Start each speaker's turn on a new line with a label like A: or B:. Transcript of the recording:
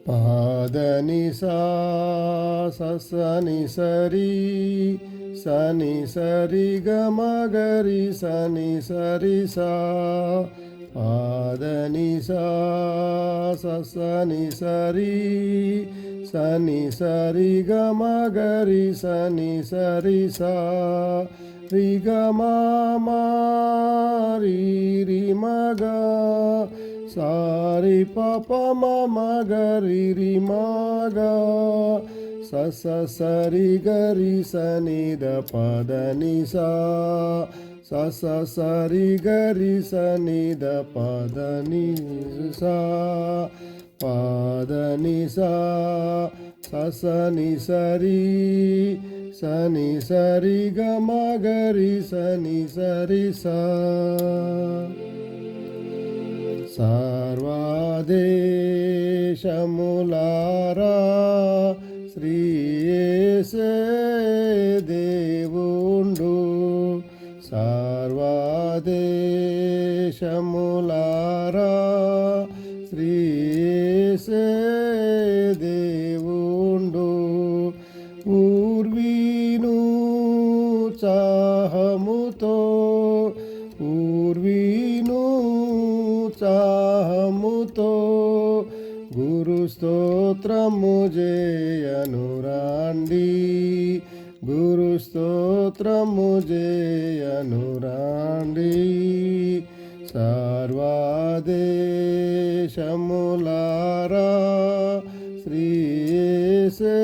A: పాదని సా సని సరి సని సరి గమగరి సని సరి సా పాదని సా సని సరి సని సరి గమగరి సని సరి సా రి గమా రి మగా సారి పప మమ గరి రి మగా స సరి గరి సని ద పద ని సా స సరి గరి సని ద పద ని సా పద ని సా సని సరి సని సరి గమ గరి సని సరి సా సర్వదేశములారా శ్రీ యేసే దేవుండు సర్వదేశములారా శ్రీ యేసే దేవుండు ఊర్వీను చాహముతో ఊర్వీను చాహముతో గురు స్తోత్రము జేయను రాండి గురు స్తోత్రము జేయను రాండి సర్వదేశములారా శ్రీ యేసే